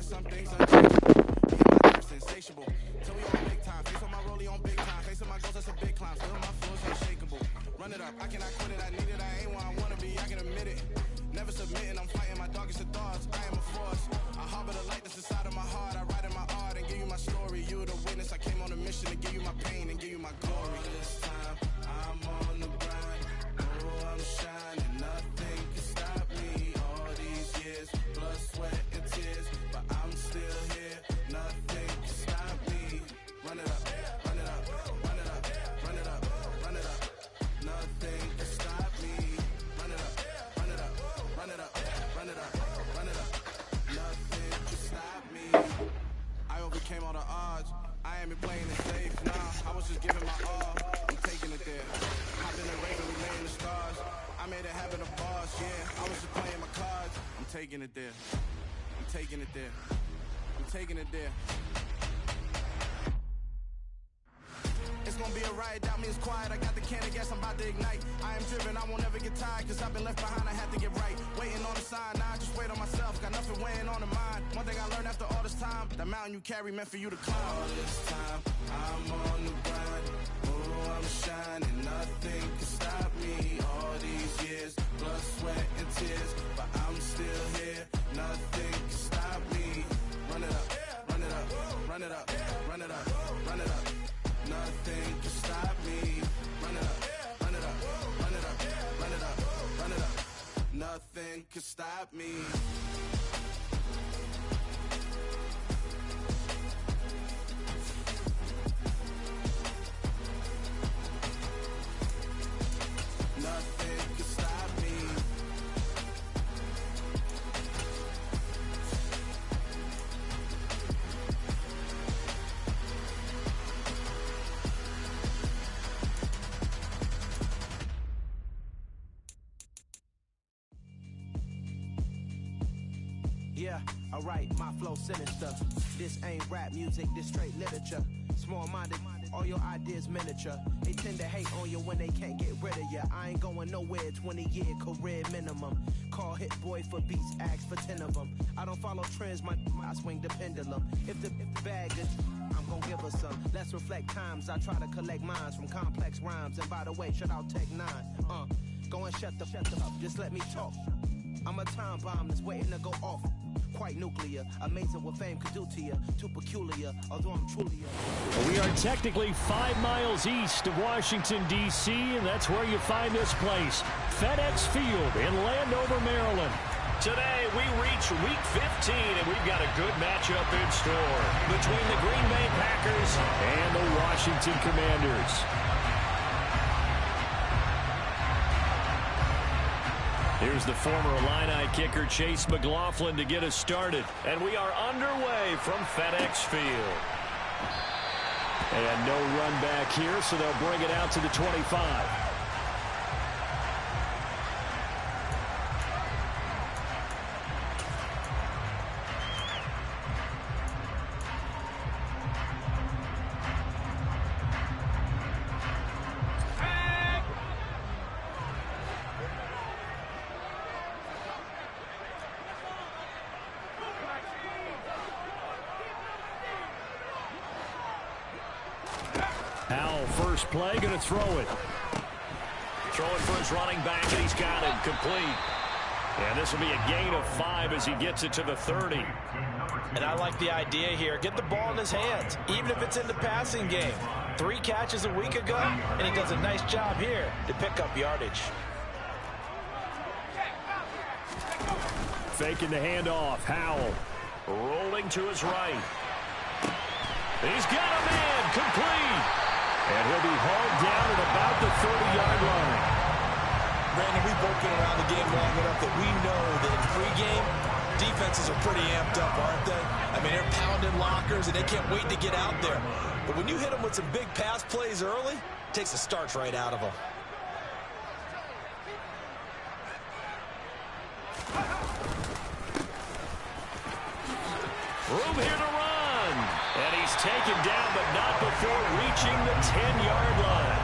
some things unchangeable. Me and my thirst insatiable. Till we on big time. Face on my rollie on big time. Face on my goals, that's a big climb. Still my flows unshakable. Run it up, I cannot quit it. I need it, I ain't where I wanna be, I can admit it. Never submitting, I'm fighting my darkest of thoughts. I am a force. I harbor the light that's inside of my heart. I write in my art and give you my story. You the witness. I came on a mission to give you my pain and give you my glory. This time, I'm on the grind. Oh, I'm shining. Nothing can stop me. All these years, blood, sweat, and tears. But I'm still here. Nothing can stop me. Run it up, run it up, run it up, run it up, run it up. Nothing can stop me. Run it up, run it up, run it up, run it up, run it up. Nothing can stop me. I overcame all the odds. I ain't been playing it safe, nah. I was just giving my all. I'm taking it there. Hop in the raven, we lay in the stars. I made it happen, a boss, yeah. I was just playing my cards. I'm taking it there. I'm taking it there. I'm taking it there. It's gonna be a riot, doubt me it's quiet. I got the can of gas, I'm about to ignite. I am driven, I won't ever get tired. Cause I've been left behind, I have to get right. Waiting on the sign, now I just wait on myself. Got nothing weighing on the mind. One thing I learned after all this time, the mountain you carry meant for you to climb. All this time, I'm on the grind. Oh, I'm shining, nothing can stop me. All these years, blood, sweat, and tears. But I'm still here, nothing can stop me. Run it up, run it up, run it up, run it up, run it up. Nothing can stop me. Run it up, run it up, run it up, run it up, run it up. Nothing can stop me. Nothing can stop me. Yeah, alright, my flow sinister. This ain't rap music, this straight literature. Small-minded, all your ideas miniature. They tend to hate on you when they can't get rid of you. I ain't going nowhere, 20-year career minimum. Call Hit Boy for beats, ask for 10 of them. I don't follow trends, I swing the pendulum. If the bag is, I'm gonna give her some. Let's reflect times, I try to collect minds from complex rhymes. And by the way, shout out Tech 9. Go and shut the up, just let me talk. I'm a time bomb that's waiting to go off. Quite nuclear, amazing what fame could do to you. Too peculiar, although I'm truly We are technically 5 miles east of Washington, D.C., and that's where you find this place, FedEx Field in Landover, Maryland. Today, we reach Week 15, and we've got a good matchup in store between the Green Bay Packers and the Washington Commanders. Here's the former Illini kicker, Chase McLaughlin, to get us started. And we are underway from FedEx Field. And no run back here, so they'll bring it out to the 25. First play, going to throw it. Throwing for his running back, and he's got it complete. And this will be a gain of 5 as he gets it to the 30. And I like the idea here. Get the ball in his hands, even if it's in the passing game. 3 catches a week ago, and he does a nice job here to pick up yardage. Faking the handoff. Howell rolling to his right. He's got a man complete. And he'll be hauled down at about the 30-yard line. Brandon, we've both been around the game long enough that we know that in pregame, defenses are pretty amped up, aren't they? I mean, they're pounding lockers, and they can't wait to get out there. But when you hit them with some big pass plays early, it takes the starch right out of them. Room here to run. And he's taken down, but not before reaching the 10-yard line.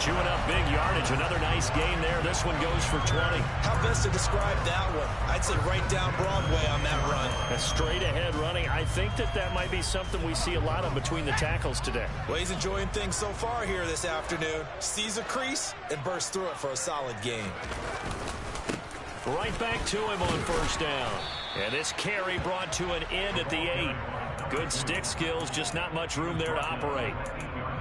Chewing up big yardage. Another nice gain there. This one goes for 20. How best to describe that one? I'd say right down Broadway on that run. A straight ahead running. I think that might be something we see a lot of between the tackles today. Well, he's enjoying things so far here this afternoon. Sees a crease and bursts through it for a solid gain. Right back to him on first down. And this carry brought to an end at the 8. Good stick skills, just not much room there to operate.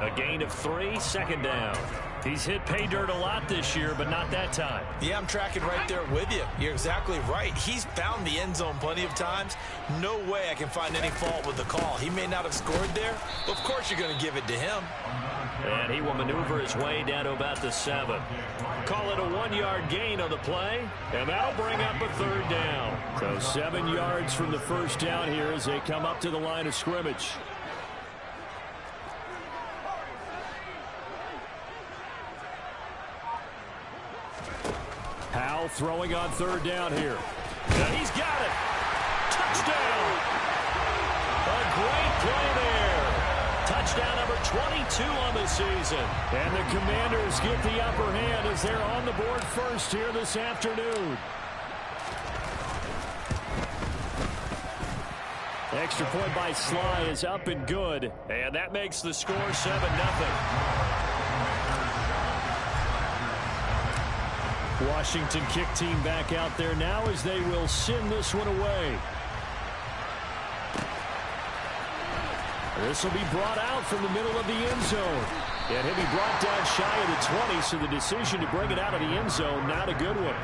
A gain of 3, second down. He's hit pay dirt a lot this year, but not that time. Yeah, I'm tracking right there with you. You're exactly right. He's found the end zone plenty of times. No way I can find any fault with the call. He may not have scored there, but of course you're going to give it to him. And he will maneuver his way down to about the 7. Call it a 1-yard gain on the play, and that'll bring up a third down. So 7 yards from the first down here as they come up to the line of scrimmage. Powell throwing on third down here. And he's got it. Touchdown. A great play there. Touchdown number 22 on the season. And the Commanders get the upper hand as they're on the board first here this afternoon. Extra point by Sly is up and good. And that makes the score 7-0. Washington kick team back out there now as they will send this one away. This will be brought out from the middle of the end zone. And he'll be brought down shy of the 20, so the decision to bring it out of the end zone, not a good one.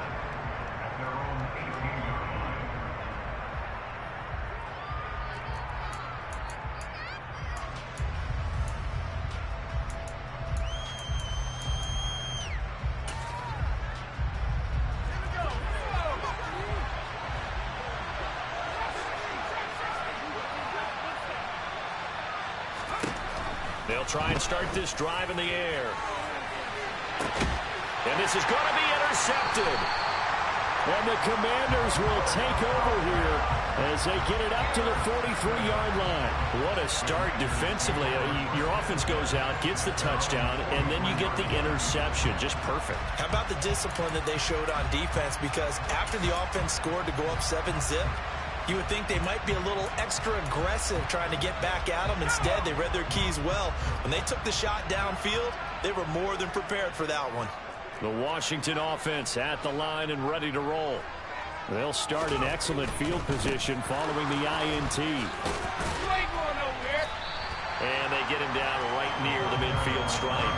They'll try and start this drive in the air. And this is going to be intercepted. And the Commanders will take over here as they get it up to the 43-yard line. What a start defensively. Your offense goes out, gets the touchdown, and then you get the interception. Just perfect. How about the discipline that they showed on defense? Because after the offense scored to go up 7-zip, you would think they might be a little extra aggressive trying to get back at them. Instead, they read their keys well. When they took the shot downfield, they were more than prepared for that one. The Washington offense at the line and ready to roll. They'll start in excellent field position following the INT. And they get him down right near the midfield stripe.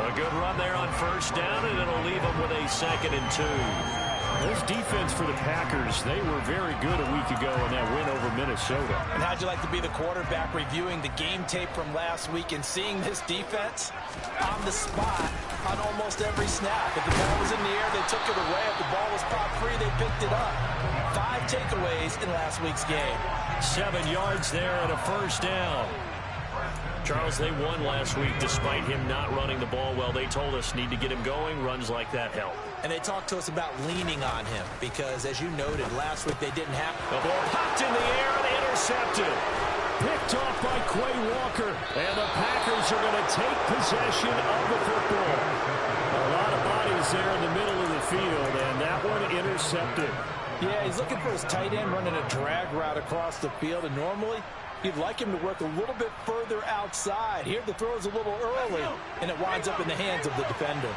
A good run there on first down, and it'll leave them with a 2nd and 2. This defense for the Packers, they were very good a week ago in that win over Minnesota. And how'd you like to be the quarterback reviewing the game tape from last week and seeing this defense on the spot on almost every snap? If the ball was in the air, they took it away. If the ball was popped free, they picked it up. 5 takeaways in last week's game. 7 yards there and a first down. Charles, they won last week despite him not running the ball well. They told us need to get him going. Runs like that help. And they talked to us about leaning on him because, as you noted, last week they didn't have the ball popped in the air and intercepted. Picked off by Quay Walker. And the Packers are going to take possession of the football. A lot of bodies there in the middle of the field, and that one intercepted. Yeah, he's looking for his tight end running a drag route across the field, and normally you'd like him to work a little bit further outside. Here the throw is a little early, and it winds up in the hands of the defender.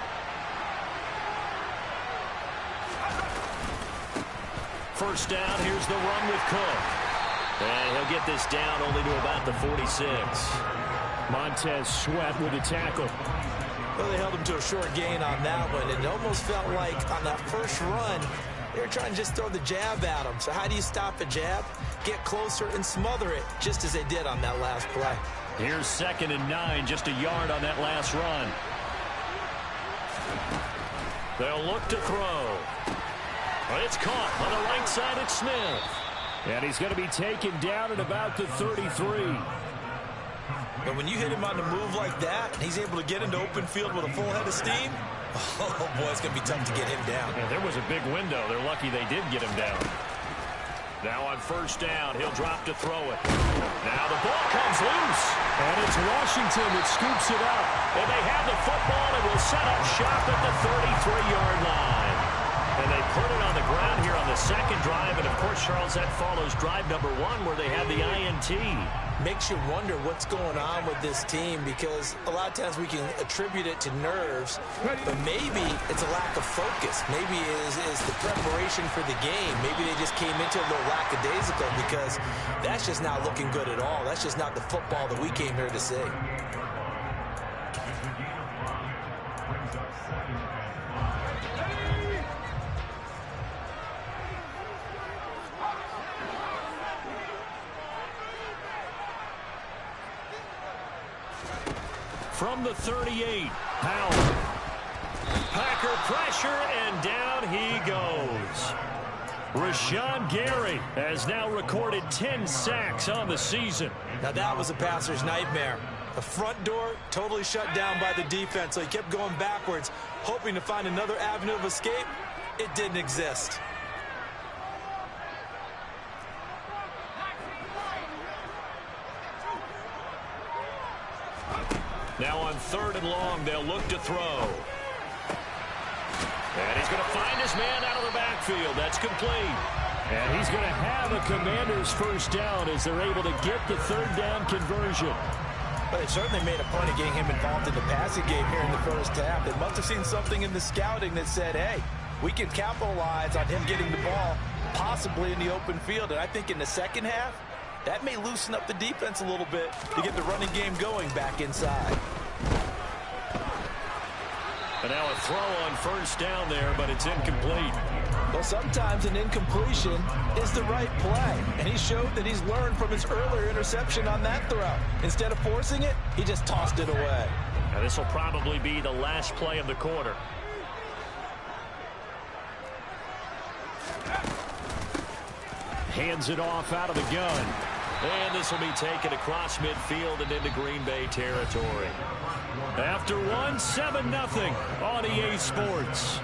First down, here's the run with Cook. And he'll get this down only to about the 46. Montez Sweat with a tackle. Well, they held him to a short gain on that one. It almost felt like on that first run, they were trying to just throw the jab at him. So how do you stop a jab? Get closer and smother it, just as they did on that last play. Here's 2nd and 9, just a yard on that last run. They'll look to throw. But it's caught on the right side at Smith. And he's going to be taken down at about the 33. But when you hit him on the move like that, and he's able to get into open field with a full head of steam, oh boy, it's going to be tough to get him down. Yeah, there was a big window. They're lucky they did get him down. Now on first down, he'll drop to throw it. Now the ball comes loose. And it's Washington that scoops it up. And they have the football and will set up shop at the 33-yard line. And they put it on the ground here on the second drive. And, of course, Charles, that follows drive number 1 where they had the INT. Makes you wonder what's going on with this team because a lot of times we can attribute it to nerves, but maybe it's a lack of focus. Maybe it is the preparation for the game. Maybe they just came into a little lackadaisical because that's just not looking good at all. That's just not the football that we came here to see. From the 38, Powell. Packer pressure, and down he goes. Rashawn Gary has now recorded 10 sacks on the season. Now that was a passer's nightmare. The front door totally shut down by the defense, so he kept going backwards, hoping to find another avenue of escape. It didn't exist. Now on 3rd and long, they'll look to throw. And he's going to find his man out of the backfield. That's complete. And he's going to have a Commander's first down as they're able to get the 3rd down conversion. But they certainly made a point of getting him involved in the passing game here in the first half. They must have seen something in the scouting that said, hey, we can capitalize on him getting the ball possibly in the open field. And I think in the second half, that may loosen up the defense a little bit to get the running game going back inside. And now a throw on first down there, but it's incomplete. Well, sometimes an incompletion is the right play. And he showed that he's learned from his earlier interception on that throw. Instead of forcing it, he just tossed it away. Now this will probably be the last play of the quarter. Hands it off out of the gun. And this will be taken across midfield and into Green Bay territory. After one, 7-0 on EA Sports.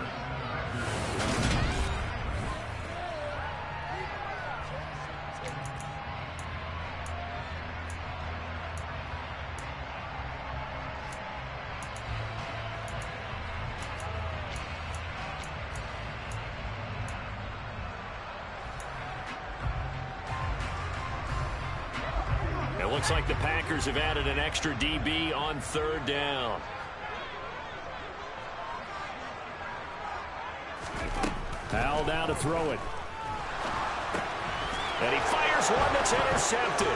Looks like the Packers have added an extra DB on 3rd down. Powell down to throw it. And he fires one that's intercepted.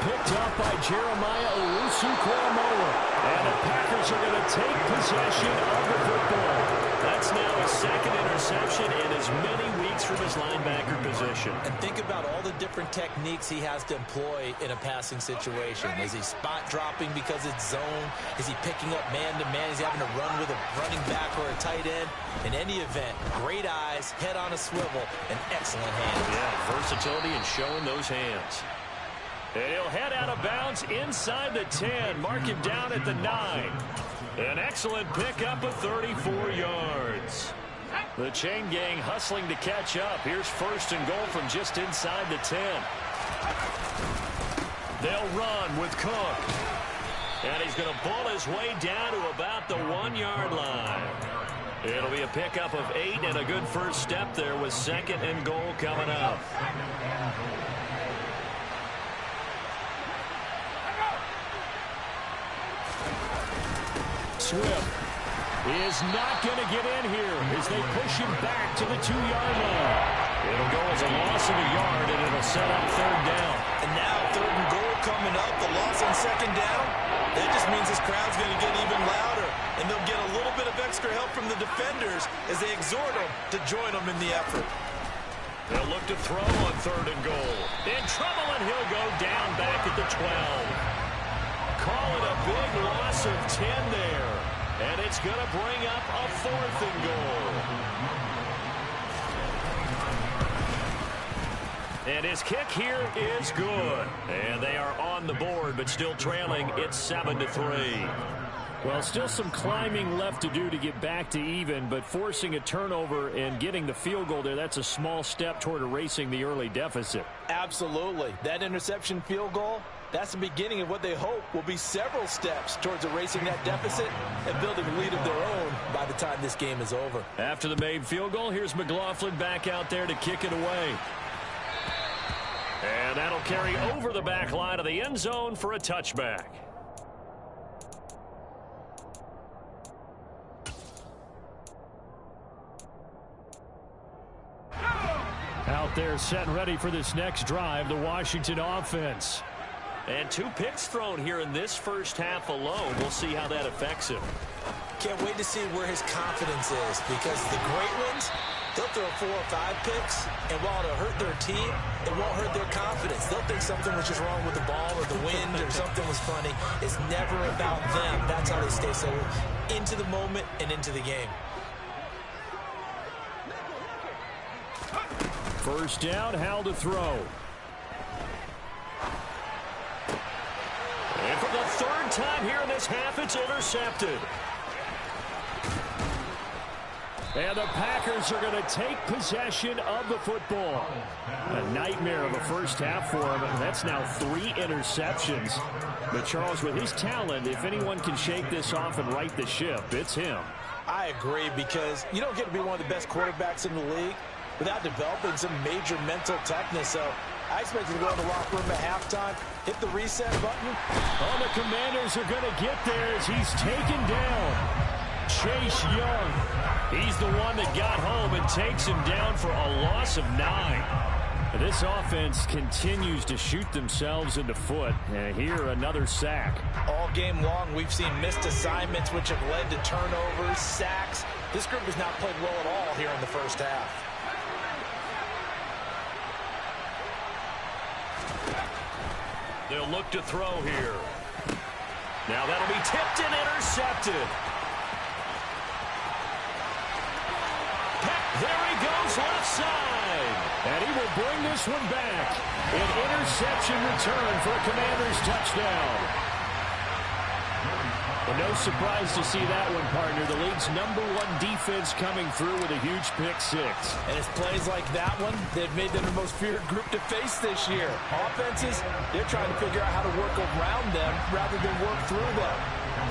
Picked up by Jeremiah Owusu-Koramoah. And the Packers are going to take possession of the football. That's now his 2nd interception in as many weeks from his linebacker position. And think about all the different techniques he has to employ in a passing situation. Is he spot dropping because it's zone? Is he picking up man-to-man? Is he having to run with a running back or a tight end? In any event, great eyes, head on a swivel, and excellent hands. Yeah, versatility and showing those hands. And he'll head out of bounds inside the 10. Mark him down at the 9. An excellent pickup of 34 yards. The chain gang hustling to catch up. Here's 1st and goal from just inside the 10. They'll run with Cook. And he's going to bull his way down to about the 1-yard line. It'll be a pickup of 8 and a good first step there with 2nd and goal coming up. Swift is not going to get in here as they push him back to the 2-yard line. It'll go as a loss of a yard, and it'll set up 3rd down. And now 3rd and goal coming up, the loss on 2nd down. That just means this crowd's going to get even louder, and they'll get a little bit of extra help from the defenders as they exhort them to join them in the effort. They'll look to throw on 3rd and goal. In trouble, and he'll go down back at the 12. Call it a big loss of 10 there. And it's going to bring up a 4th and goal. And his kick here is good. And they are on the board, but still trailing. It's 7-3. Well, still some climbing left to do to get back to even, but forcing a turnover and getting the field goal there, that's a small step toward erasing the early deficit. Absolutely. That interception field goal, that's the beginning of what they hope will be several steps towards erasing that deficit and building a lead of their own by the time this game is over. After the made field goal, here's McLaughlin back out there to kick it away. And that'll carry over the back line of the end zone for a touchback. Out there set and ready for this next drive, the Washington offense. And 2 picks thrown here in this first half alone. We'll see how that affects him. Can't wait to see where his confidence is, because the great ones, they'll throw 4 or 5 picks, and while it'll hurt their team, it won't hurt their confidence. They'll think something was just wrong with the ball or the wind or something was funny. It's never about them. That's how they stay so into the moment and into the game. First down, Howell to throw. And for the 3rd time here in this half, it's intercepted. And the Packers are going to take possession of the football. A nightmare of a first half for him. That's now 3 interceptions. But Charles, with his talent, if anyone can shake this off and right the ship, it's him. I agree, because you don't get to be one of the best quarterbacks in the league without developing some major mental toughness. So I expect him to go in the locker room at halftime, hit the reset button. Oh, the Commanders are going to get there as he's taken down. Chase Young, he's the one that got home and takes him down for a loss of 9. This offense continues to shoot themselves in the foot. And here, another sack. All game long, we've seen missed assignments, which have led to turnovers, sacks. This group has not played well at all here in the first half. They'll look to throw here. Now that'll be tipped and intercepted. There he goes left side. And he will bring this one back. An interception return for a Commanders touchdown. Well, no surprise to see that one, partner. The league's #1 defense coming through with a huge pick 6. And it's plays like that one that made them the most feared group to face this year. Offenses, they're trying to figure out how to work around them rather than work through them.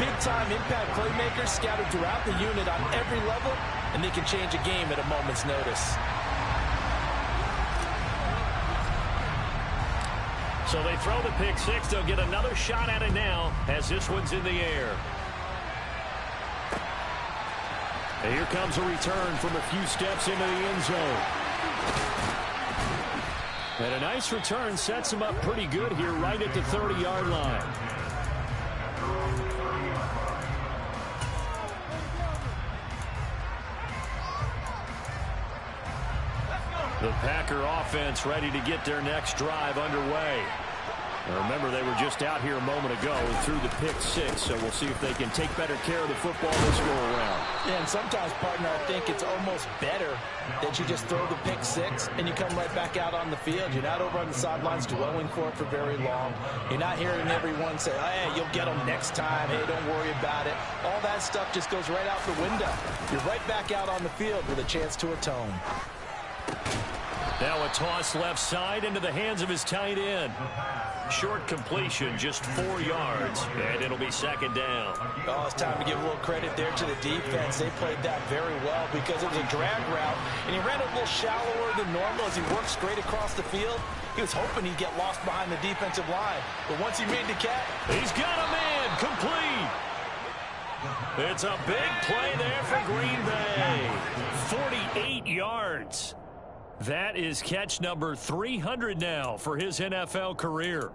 Big-time impact playmakers scattered throughout the unit on every level, and they can change a game at a moment's notice. So they throw the pick 6. They'll get another shot at it now as this one's in the air. And here comes a return from a few steps into the end zone. And a nice return sets him up pretty good here right at the 30-yard line. The Packer offense ready to get their next drive underway. Now remember, they were just out here a moment ago and threw the pick 6, so we'll see if they can take better care of the football this go-around. Yeah, and sometimes, partner, I think it's almost better that you just throw the pick 6 and you come right back out on the field. You're not over on the sidelines dwelling for it for very long. You're not hearing everyone say, hey, you'll get them next time. Hey, don't worry about it. All that stuff just goes right out the window. You're right back out on the field with a chance to atone. Now a toss left side into the hands of his tight end. Short completion, just 4 yards, and it'll be 2nd down. Oh, it's time to give a little credit there to the defense. They played that very well because it was a drag route, and he ran a little shallower than normal as he worked straight across the field. He was hoping he'd get lost behind the defensive line, but once he made the catch, he's got a man complete. It's a big play there for Green Bay. 48 yards. That is catch number 300 now for his NFL career.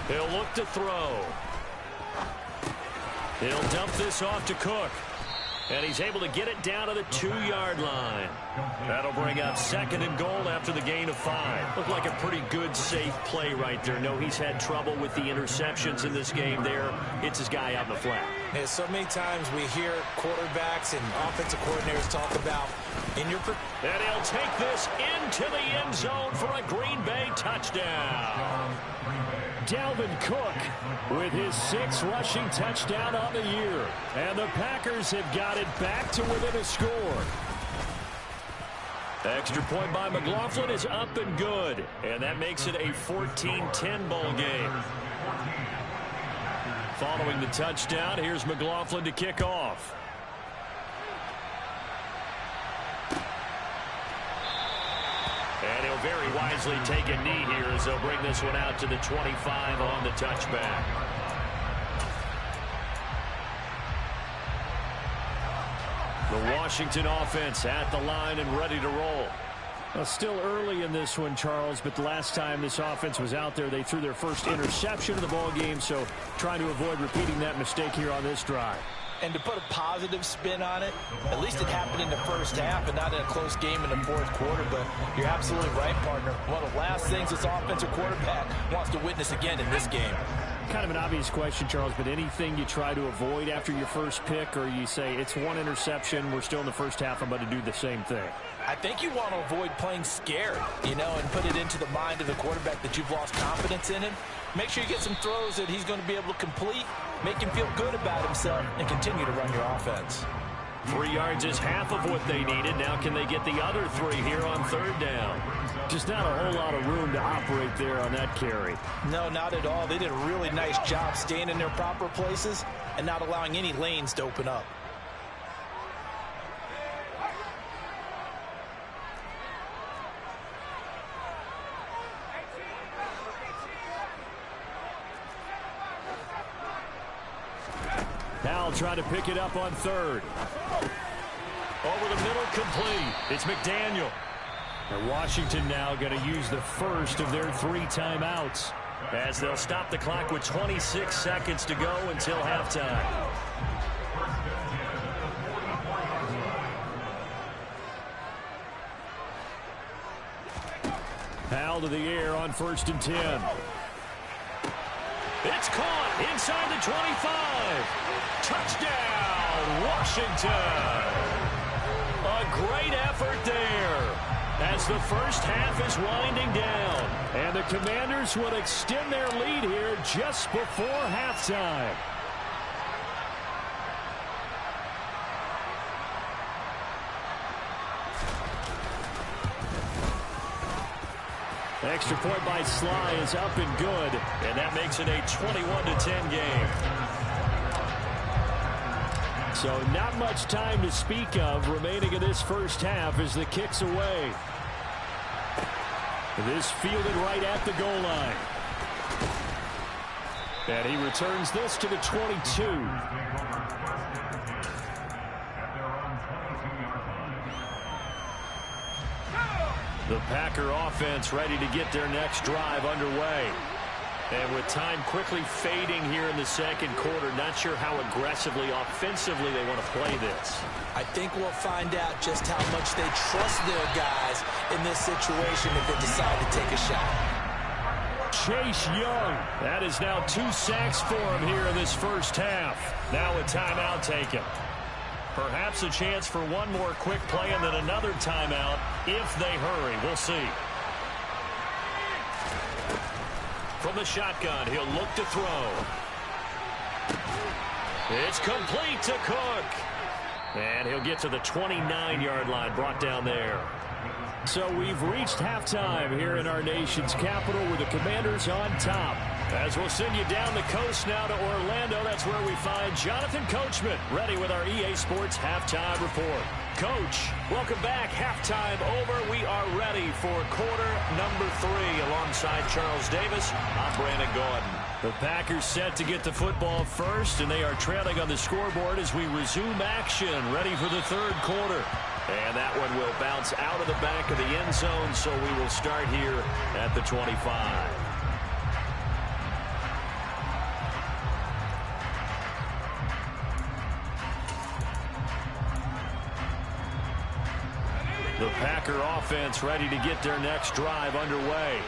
He'll look to throw. He'll dump this off to Cook. And he's able to get it down to the 2-yard line. That'll bring up 2nd and goal after the gain of 5. Looked like a pretty good, safe play right there. No, he's had trouble with the interceptions in this game there. Hits his guy out in the flat. Yeah, so many times we hear quarterbacks and offensive coordinators talk about and he'll take this into the end zone for a Green Bay touchdown. Dalvin Cook with his 6th rushing touchdown on the year. And the Packers have got it back to within a score. Extra point by McLaughlin is up and good. And that makes it a 14-10 ball game. Following the touchdown, here's McLaughlin to kick off. And he'll very wisely take a knee here as they'll bring this one out to the 25 on the touchback. The Washington offense at the line and ready to roll. Well, still early in this one, Charles, but the last time this offense was out there, they threw their first interception of the ball game, so trying to avoid repeating that mistake here on this drive. And to put a positive spin on it, at least it happened in the first half and not in a close game in the fourth quarter. But you're absolutely right, partner. One of the last things this offensive quarterback wants to witness again in this game. Kind of an obvious question, Charles, but anything you try to avoid after your first pick, or you say it's one interception, we're still in the first half, I'm going to do the same thing? I think you want to avoid playing scared, and put it into the mind of the quarterback that you've lost confidence in him. Make sure you get some throws that he's going to be able to complete, make him feel good about himself, and continue to run your offense. 3 yards is half of what they needed. Now can they get the other 3 here on 3rd down? Just not a whole lot of room to operate there on that carry. No, not at all. They did a really nice job staying in their proper places and not allowing any lanes to open up. Now try to pick it up on 3rd. Over the middle, complete. It's McDaniel. And Washington now going to use the first of their 3 timeouts as they'll stop the clock with 26 seconds to go until halftime. Powell to the air on 1st and 10. It's caught inside the 25. Touchdown, Washington. A great effort there as the first half is winding down. And the Commanders will extend their lead here just before halftime. Extra point by Sly is up and good, and that makes it a 21-10 game. So not much time to speak of remaining in this first half as the kick's away. This fielded right at the goal line. And he returns this to the 22. The Packer offense ready to get their next drive underway. And with time quickly fading here in the second quarter, not sure how aggressively, offensively they want to play this. I think we'll find out just how much they trust their guys in this situation if they decide to take a shot. Chase Young. That is now 2 sacks for him here in this first half. Now a timeout taken. Perhaps a chance for one more quick play and then another timeout if they hurry. We'll see. From the shotgun, he'll look to throw. It's complete to Cook. And he'll get to the 29-yard line, brought down there. So we've reached halftime here in our nation's capital with the Commanders on top. As we'll send you down the coast now to Orlando, that's where we find Jonathan Coachman, ready with our EA Sports Halftime Report. Coach, welcome back. Halftime over. We are ready for quarter number 3 alongside Charles Davis. I'm Brandon Gordon. The Packers set to get the football first, and they are trailing on the scoreboard as we resume action, ready for the 3rd quarter. And that one will bounce out of the back of the end zone, so we will start here at the 25. The Packer offense ready to get their next drive underway.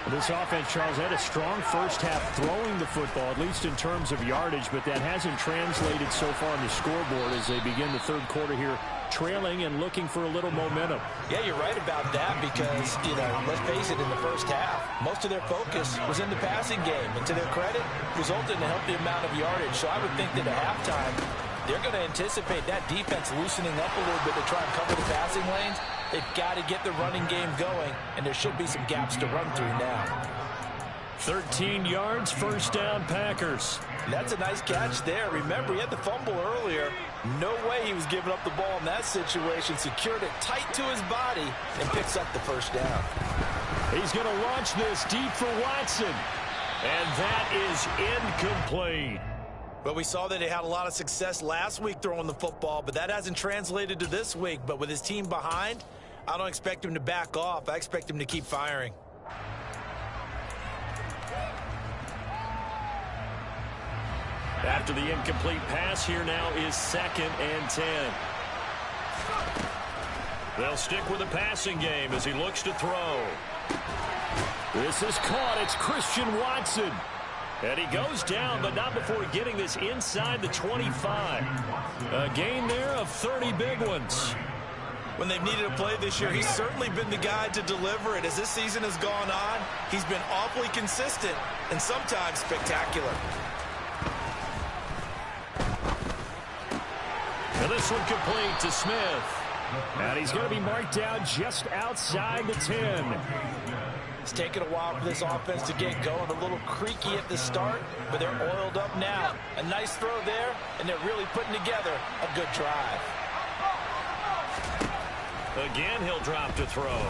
This offense, Charles, had a strong first half throwing the football, at least in terms of yardage, but that hasn't translated so far on the scoreboard as they begin the third quarter here, trailing and looking for a little momentum. Yeah, you're right about that because, let's face it, in the first half, most of their focus was in the passing game. And to their credit, resulted in a healthy amount of yardage. So I would think that at halftime, they're going to anticipate that defense loosening up a little bit to try and cover the passing lanes. They've got to get the running game going, and there should be some gaps to run through now. 13 yards, first down, Packers. That's a nice catch there. Remember, he had the fumble earlier. No way he was giving up the ball in that situation. Secured it tight to his body and picks up the first down. He's going to launch this deep for Watson. And that is incomplete. But we saw that he had a lot of success last week throwing the football, but that hasn't translated to this week. But with his team behind, I don't expect him to back off. I expect him to keep firing. After the incomplete pass, here now is 2nd and 10. They'll stick with the passing game as he looks to throw. This is caught. It's Christian Watson. And he goes down, but not before getting this inside the 25. A gain there of 30 big ones. When they've needed a play this year, he's certainly been the guy to deliver it. As this season has gone on, he's been awfully consistent and sometimes spectacular. And this one complete to Smith. And he's going to be marked down just outside the 10. It's taken a while for this offense to get going. A little creaky at the start, but they're oiled up now. A nice throw there, and they're really putting together a good drive. Again, he'll drop to throw.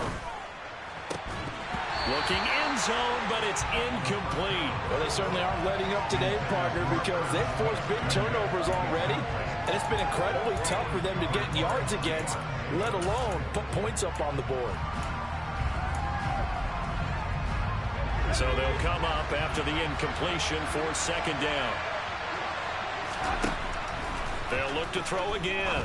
Looking end zone, but it's incomplete. Well, they certainly aren't letting up today, partner, because they've forced big turnovers already, and it's been incredibly tough for them to get yards against, let alone put points up on the board. So they'll come up after the incompletion for 2nd down. They'll look to throw again.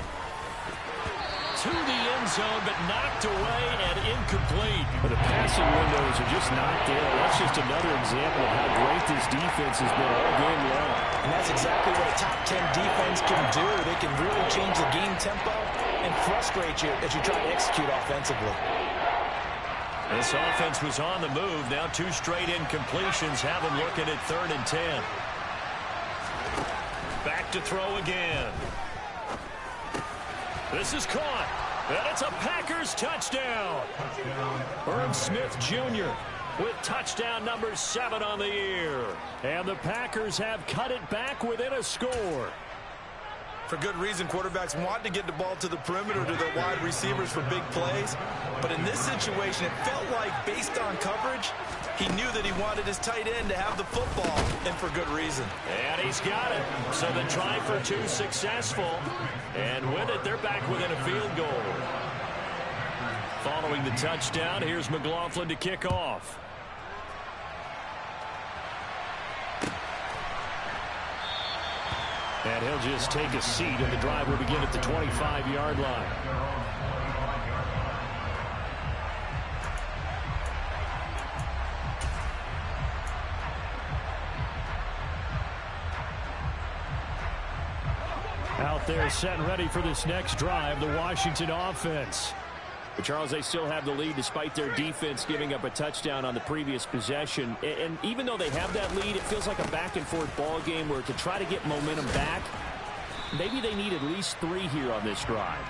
To the end zone, but knocked away and incomplete. The passing windows are just not there. That's just another example of how great this defense has been all game long. And that's exactly what a top 10 defense can do. They can really change the game tempo and frustrate you as you try to execute offensively. This offense was on the move. Now 2 straight incompletions have them looking at 3rd and 10. Back to throw again. This is caught. And it's a Packers touchdown. Herb Smith Jr. with touchdown number 7 on the year. And the Packers have cut it back within a score. For good reason, quarterbacks want to get the ball to the perimeter to their wide receivers for big plays. But in this situation, it felt like, based on coverage, he knew that he wanted his tight end to have the football, and for good reason. And he's got it. So the try for 2 successful. And with it, they're back within a field goal. Following the touchdown, here's McLaughlin to kick off. And he'll just take a seat, and the drive will begin at the 25-yard line. Out there set and ready for this next drive, the Washington offense. But Charles, they still have the lead despite their defense giving up a touchdown on the previous possession. And even though they have that lead, it feels like a back-and-forth ball game where to try to get momentum back, maybe they need at least 3 here on this drive.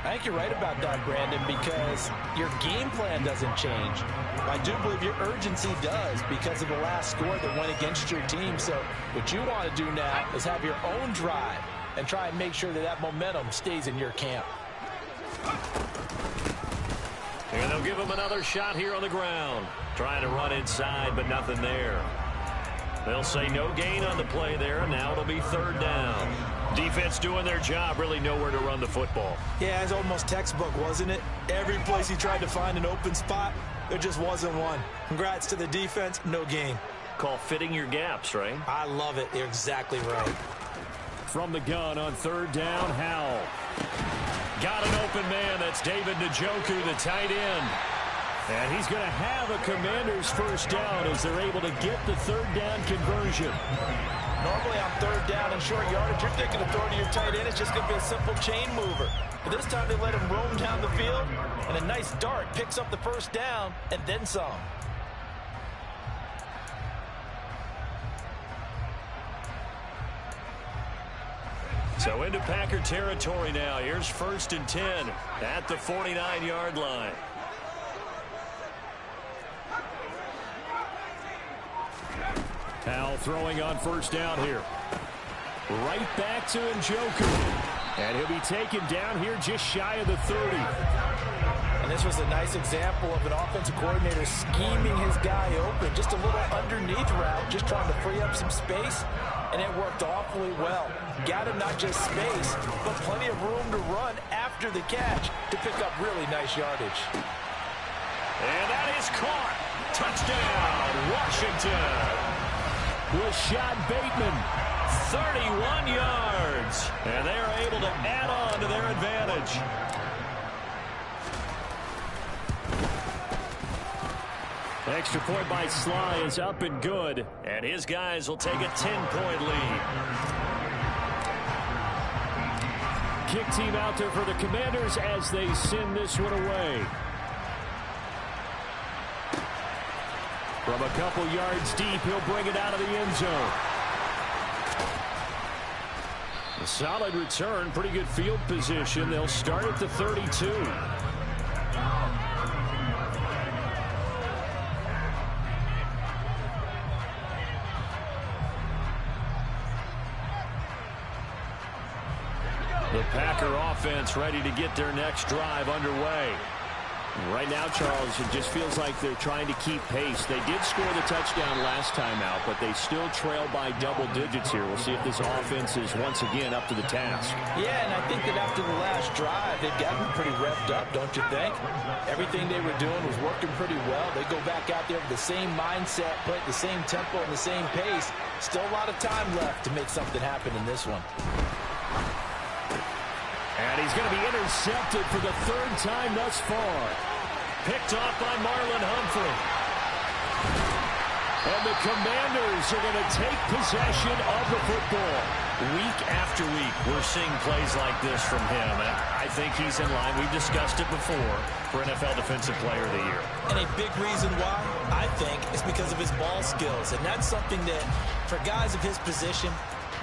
I think you're right about that, Brandon, because your game plan doesn't change. I do believe your urgency does because of the last score that went against your team. So what you want to do now is have your own drive and try and make sure that that momentum stays in your camp. And they'll give him another shot here on the ground. Trying to run inside, but nothing there. They'll say no gain on the play there, and now it'll be 3rd down. Defense doing their job, really nowhere to run the football. Yeah, it's almost textbook, wasn't it? Every place he tried to find an open spot, there just wasn't one. Congrats to the defense, no gain. Call fitting your gaps, right? I love it. You're exactly right. From the gun on 3rd down, Howell. Got an open man. That's David Njoku, the tight end. And he's going to have a Commanders first down as they're able to get the third down conversion. Normally on third down and short yardage, you're thinking of throwing to your tight end. It's just going to be a simple chain mover. But this time they let him roam down the field, and a nice dart picks up the first down and then some. So into Packer territory now. Here's 1st and 10 at the 49-yard line. Powell throwing on first down here. Right back to Njoku. And he'll be taken down here just shy of the 30. And this was a nice example of an offensive coordinator scheming his guy open. Just a little underneath route, just trying to free up some space. And it worked awfully well. Got him not just space, but plenty of room to run after the catch to pick up really nice yardage. And that is caught. Touchdown, Washington. Rashad Bateman, 31 yards. And they are able to add on to their advantage. Extra point by Sly is up and good. And his guys will take a 10-point lead. Kick team out there for the Commanders as they send this one away. From a couple yards deep, he'll bring it out of the end zone. A solid return, pretty good field position. They'll start at the 32. The Packer offense ready to get their next drive underway. Right now, Charles, it just feels like they're trying to keep pace. They did score the touchdown last time out, but they still trail by double digits here. We'll see if this offense is once again up to the task. Yeah, and I think that after the last drive, they've gotten pretty revved up, don't you think? Everything they were doing was working pretty well. They go back out there with the same mindset, play at the same tempo and the same pace. Still a lot of time left to make something happen in this one. And he's going to be intercepted for the third time thus far. Picked off by Marlon Humphrey. And the Commanders are going to take possession of the football. Week after week, we're seeing plays like this from him. And I think he's in line. We've discussed it before for NFL Defensive Player of the Year. And a big reason why, I think, is because of his ball skills. And that's something that, for guys of his position,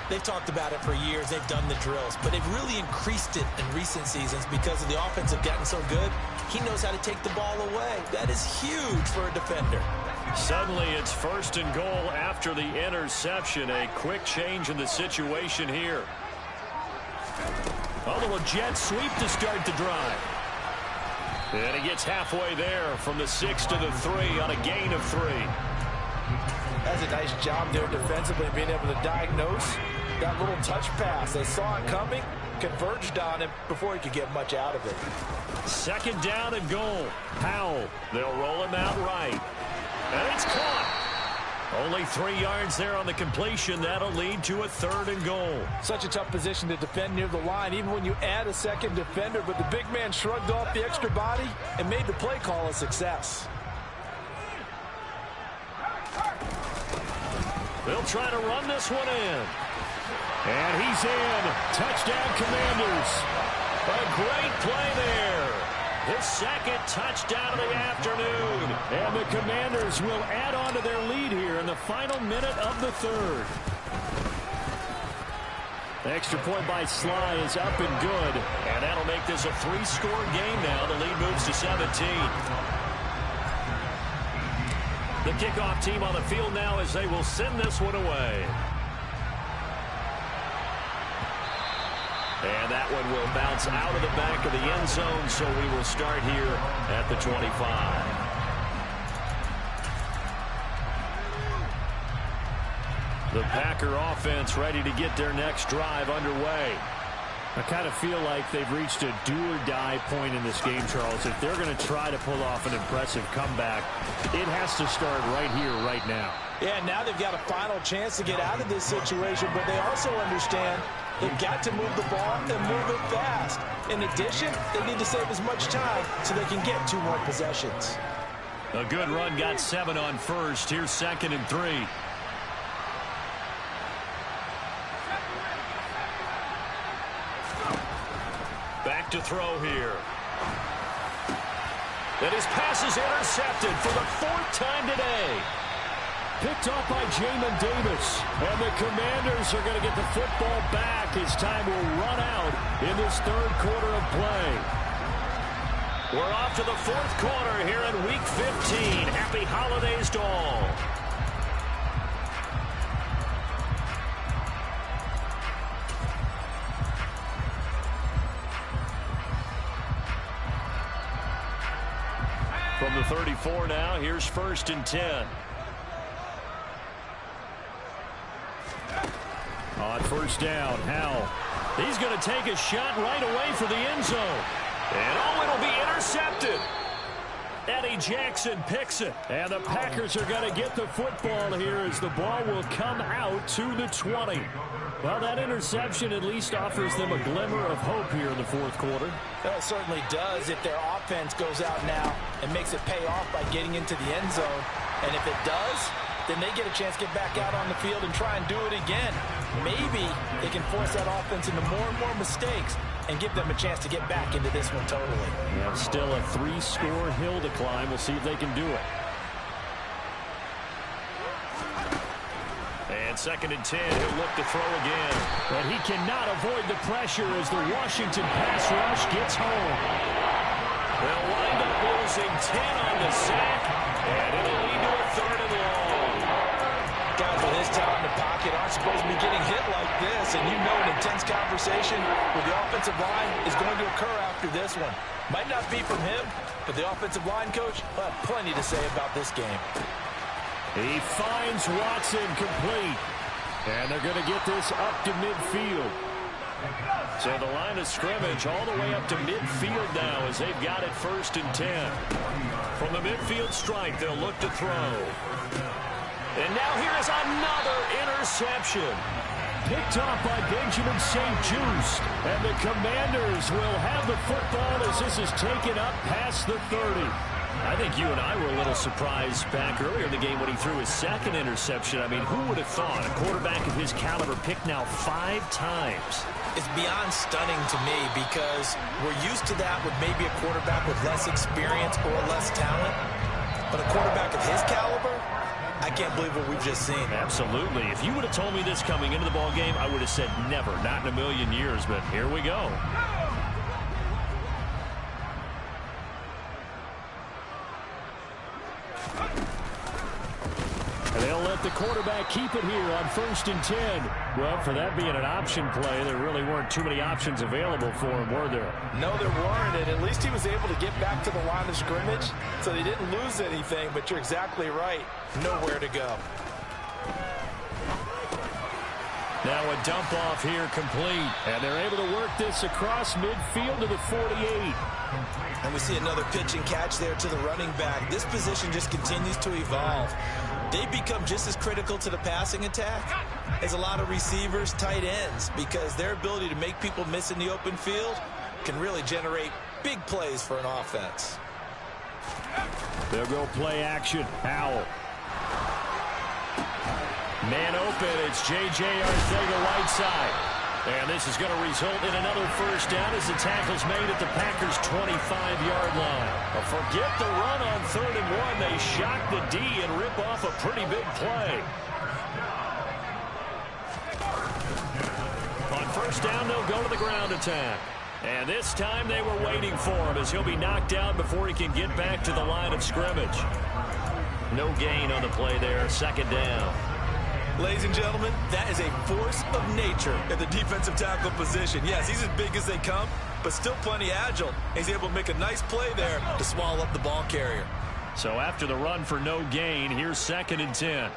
they've talked about it for years. They've done the drills. But they've really increased it in recent seasons because of the offense have gotten so good. He knows how to take the ball away. That is huge for a defender. Suddenly, it's 1st and goal after the interception. A quick change in the situation here. A little jet sweep to start the drive. And he gets halfway there from the 6 to the 3 on a gain of 3. That's a nice job there defensively, being able to diagnose that little touch pass. They saw it coming, converged on him before he could get much out of it. 2nd down and goal. Powell, they'll roll him out right. And it's caught. Only 3 yards there on the completion. That'll lead to a 3rd and goal. Such a tough position to defend near the line, even when you add a second defender. But the big man shrugged off the extra body and made the play call a success. They'll try to run this one in. And he's in. Touchdown, Commanders. A great play there. His 2nd touchdown of the afternoon. And the Commanders will add on to their lead here in the final minute of the 3rd. The extra point by Sly is up and good. And that'll make this a 3-score game now. The lead moves to 17. The kickoff team on the field now as they will send this one away. And that one will bounce out of the back of the end zone, so we will start here at the 25. The Packer offense ready to get their next drive underway. I kind of feel like they've reached a do-or-die point in this game, Charles. If they're going to try to pull off an impressive comeback, it has to start right here, right now. Yeah, now they've got a final chance to get out of this situation, but they also understand they've got to move the ball and move it fast. In addition, they need to save as much time so they can get 2 more possessions. A good run got 7 on first. Here's 2nd and 3. Back to throw here. And his pass is intercepted for the 4th time today. Picked off by Jamin Davis. And the Commanders are going to get the football back as time will run out in this 3rd quarter of play. We're off to the 4th quarter here in Week 15. Happy holidays to all. From the 34 now, here's 1st and 10. On 1st down, Howell. He's going to take a shot right away for the end zone. And oh, it'll be intercepted. Eddie Jackson picks it. And the Packers are going to get the football here as the ball will come out to the 20. Well, that interception at least offers them a glimmer of hope here in the 4th quarter. Well, it certainly does if their offense goes out now and makes it pay off by getting into the end zone. And if it does, then they get a chance to get back out on the field and try and do it again. Maybe they can force that offense into more and more mistakes and give them a chance to get back into this one totally. Yeah, still a 3-score hill to climb. We'll see if they can do it. And 2nd and 10, he'll look to throw again. But he cannot avoid the pressure as the Washington pass rush gets home. They'll wind up losing 10 on the sack, and it'll lead to a 3rd and long. Guys with his talent in the pocket aren't supposed to be getting hit like this, and you know an intense conversation with the offensive line is going to occur after this one. Might not be from him, but the offensive line coach will have plenty to say about this game. He finds Watson complete. And they're going to get this up to midfield. So the line of scrimmage all the way up to midfield now as they've got it 1st and 10. From the midfield stripe, they'll look to throw. And now here is another interception. Picked off by Benjamin St-Juste. And the Commanders will have the football as this is taken up past the 30. I think you and I were a little surprised back earlier in the game when he threw his 2nd interception. I mean, who would have thought a quarterback of his caliber picked now 5 times? It's beyond stunning to me because we're used to that with maybe a quarterback with less experience or less talent. But a quarterback of his caliber, I can't believe what we've just seen. Absolutely. If you would have told me this coming into the ball game, I would have said never, not in a million years. But here we go. And they'll let the quarterback keep it here on 1st and 10. Well, for that being an option play, there really weren't too many options available for him, were there? No, there weren't, and at least he was able to get back to the line of scrimmage, so they didn't lose anything, but you're exactly right. Nowhere to go. Now a dump off here complete, and they're able to work this across midfield to the 48. And we see another pitch and catch there to the running back. This position just continues to evolve. They become just as critical to the passing attack as a lot of receivers, tight ends, because their ability to make people miss in the open field can really generate big plays for an offense. They'll go play action. Howell. Man open, it's J.J. Arcega-Whiteside. And this is going to result in another 1st down as the tackle's made at the Packers' 25-yard line. But forget the run on 3rd and 1. They shock the D and rip off a pretty big play. On 1st down, they'll go to the ground attack. And this time they were waiting for him as he'll be knocked down before he can get back to the line of scrimmage. No gain on the play there, 2nd down. Ladies and gentlemen, that is a force of nature at the defensive tackle position. Yes, he's as big as they come, but still plenty agile. He's able to make a nice play there to swallow up the ball carrier. So after the run for no gain, here's 2nd and 10.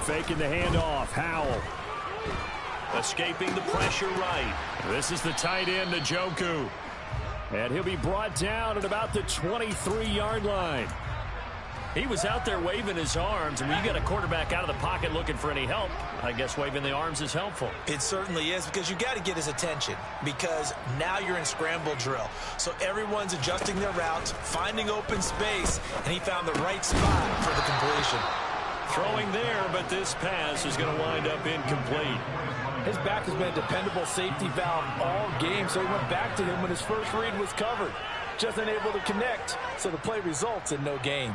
Faking the handoff, Howell. Escaping the pressure right. This is the tight end, Njoku. And he'll be brought down at about the 23-yard line. He was out there waving his arms, and when you got a quarterback out of the pocket looking for any help, I guess waving the arms is helpful. It certainly is, because you got to get his attention, because now you're in scramble drill. So everyone's adjusting their routes, finding open space, and he found the right spot for the completion. Throwing there, but this pass is going to wind up incomplete. His back has been a dependable safety valve all game, so he went back to him when his first read was covered. Just unable to connect, so the play results in no gain.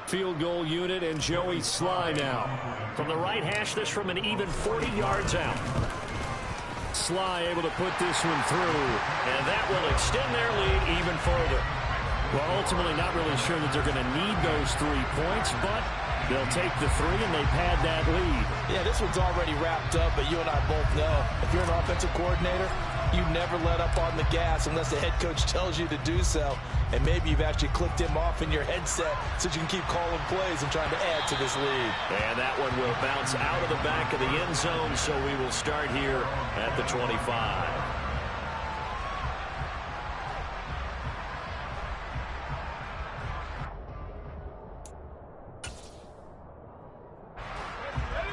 Field goal unit and Joey Sly now. From the right hash, this from an even 40 yards out. Sly able to put this one through, and that will extend their lead even further. Well, ultimately not really sure that they're going to need those 3 points, but they'll take the 3 and they pad that lead. Yeah, this one's already wrapped up, but you and I both know if you're an offensive coordinator, you never let up on the gas unless the head coach tells you to do so. And maybe you've actually clicked him off in your headset so you can keep calling plays and trying to add to this lead. And that one will bounce out of the back of the end zone, so we will start here at the 25.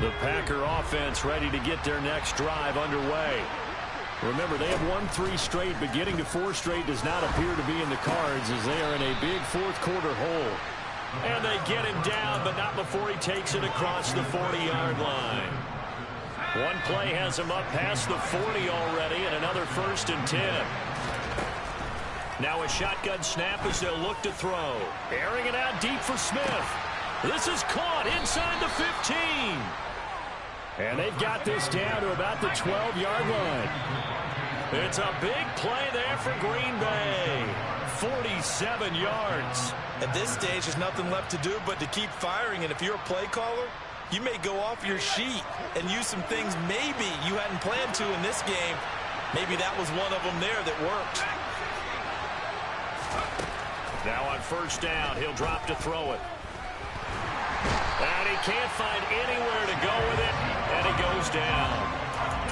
The Packer offense ready to get their next drive underway. Remember, they have won 3 straight, but getting to 4 straight does not appear to be in the cards as they are in a big fourth-quarter hole. And they get him down, but not before he takes it across the 40-yard line. One play has him up past the 40 already, and another 1st and 10. Now a shotgun snap as they'll look to throw. Airing it out deep for Smith. This is caught inside the 15. And they've got this down to about the 12-yard line. It's a big play there for Green Bay. 47 yards. At this stage, there's nothing left to do but to keep firing. And if you're a play caller, you may go off your sheet and use some things maybe you hadn't planned to in this game. Maybe that was one of them there that worked. Now on 1st down, he'll drop to throw it. And he can't find anywhere to go with it, and he goes down.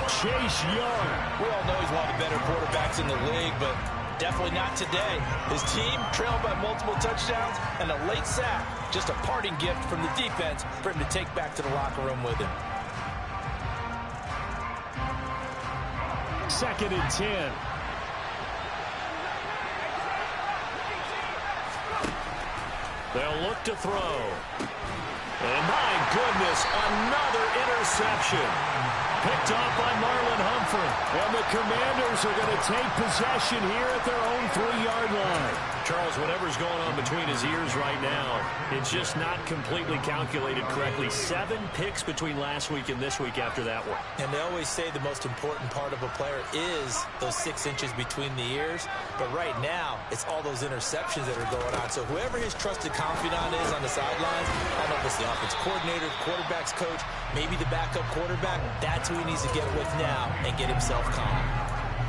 Chase Young. We all know he's one of the better quarterbacks in the league, but definitely not today. His team trailed by multiple touchdowns, and a late sack, just a parting gift from the defense for him to take back to the locker room with him. 2nd and 10. They'll look to throw. And my goodness, another interception. Picked off by Marlon Humphrey. And the Commanders are going to take possession here at their own 3-yard line. Charles, whatever's going on between his ears right now, it's just not completely calculated correctly. 7 picks between last week and this week after that one. And they always say the most important part of a player is those 6 inches between the ears. But right now, it's all those interceptions that are going on. So whoever his trusted confidant is on the sidelines, I don't know if it's the offense coordinator, quarterback's coach, maybe the backup quarterback, that's who he needs to get with now and get himself calm.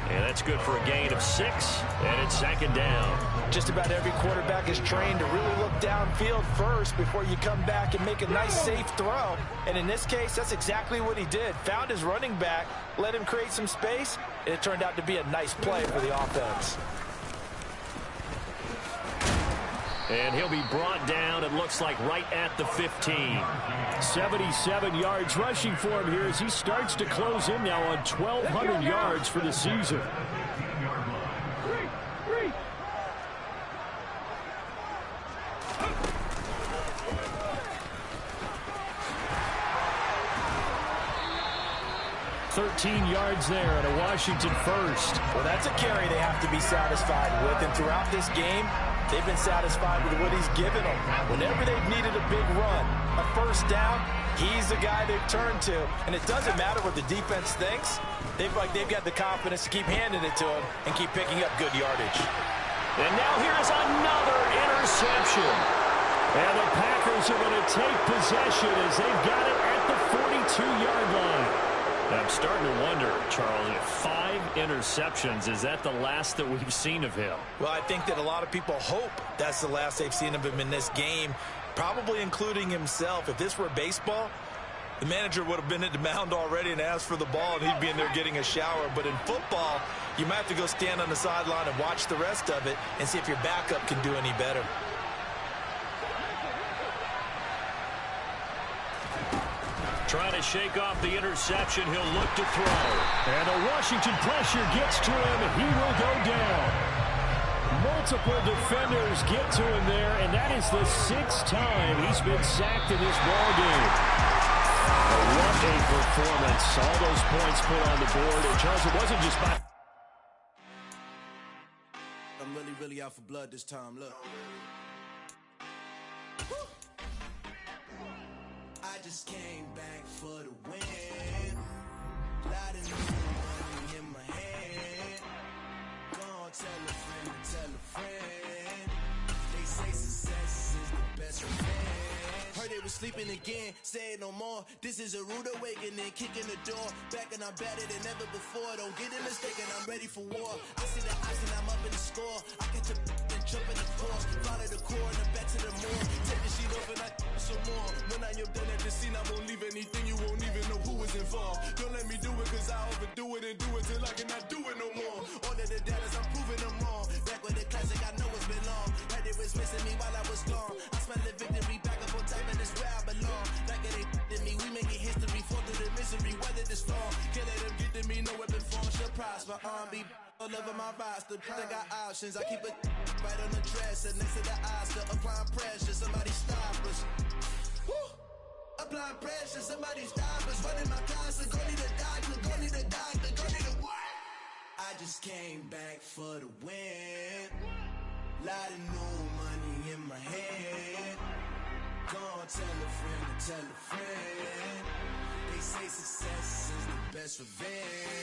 And that's good for a gain of 6, and it's 2nd down. Just about every quarterback is trained to really look downfield first before you come back and make a nice, safe throw. And in this case, that's exactly what he did. Found his running back, let him create some space, and it turned out to be a nice play for the offense. And he'll be brought down, it looks like, right at the 15. 77 yards rushing for him here as he starts to close in now on 1,200 yards for the season. $13 yards there and a Washington 1st. Well, that's a carry they have to be satisfied with. And throughout this game, they've been satisfied with what he's given them. Whenever they've needed a big run, a 1st down, he's the guy they've turned to. And it doesn't matter what the defense thinks. They've got the confidence to keep handing it to him and keep picking up good yardage. And now here's another interception. And the Packers are going to take possession as they've got it at the 42-yard line. I'm starting to wonder, Charles, if 5 interceptions, is that the last that we've seen of him? Well, I think that a lot of people hope that's the last they've seen of him in this game, probably including himself. If this were baseball, The manager would have been at the mound already and asked for the ball, and he'd be in there getting a shower. But in football, you might have to go stand on the sideline and watch the rest of it and see if your backup can do any better. Trying to shake off the interception. He'll look to throw. And the Washington pressure gets to him, and he will go down. Multiple defenders get to him there, and that is the 6th time he's been sacked in this ballgame. What a performance. All those points put on the board. And Charles, it wasn't just by... I'm really out for blood this time. Look. I just came back for the win. Lot of new money in my hand. Gonna tell a friend to tell a friend. They say success is the best revenge. Heard they was sleeping again, say it no more. This is a rude awakening, kicking the door. Back and I'm better than ever before. Don't get it mistaken, I'm ready for war. I see the ice and I'm up in the score. I get to and jump in the course. Follow the core and then back to the moor. Take the sheet off and I some more. When I am done at the scene, I won't leave anything. You won't even know who is involved. Don't let me do it, cause I overdo it and do it till I cannot do it no more. All of the doubters, I'm proving them wrong. Back with the classic, I know it's been long. Heard it was missing me while I was gone. I smell the victory, back up on time, and it's where I belong. Like it ain't to me, we making history. Fall through the misery, weather the storm. Can't let them get to me, no weapon form should prosper. Be all over my roster, I got options. I keep it right on the dresser, next to the Oscar. Applying pressure, somebody stop us. Woo! Applying pressure, somebody stop us. Running my closet, go need a doctor, go need a doctor, go need a what? I just came back for the win. Lot of new money in my hand. Gonna tell a friend to tell a friend. They say success is the best revenge.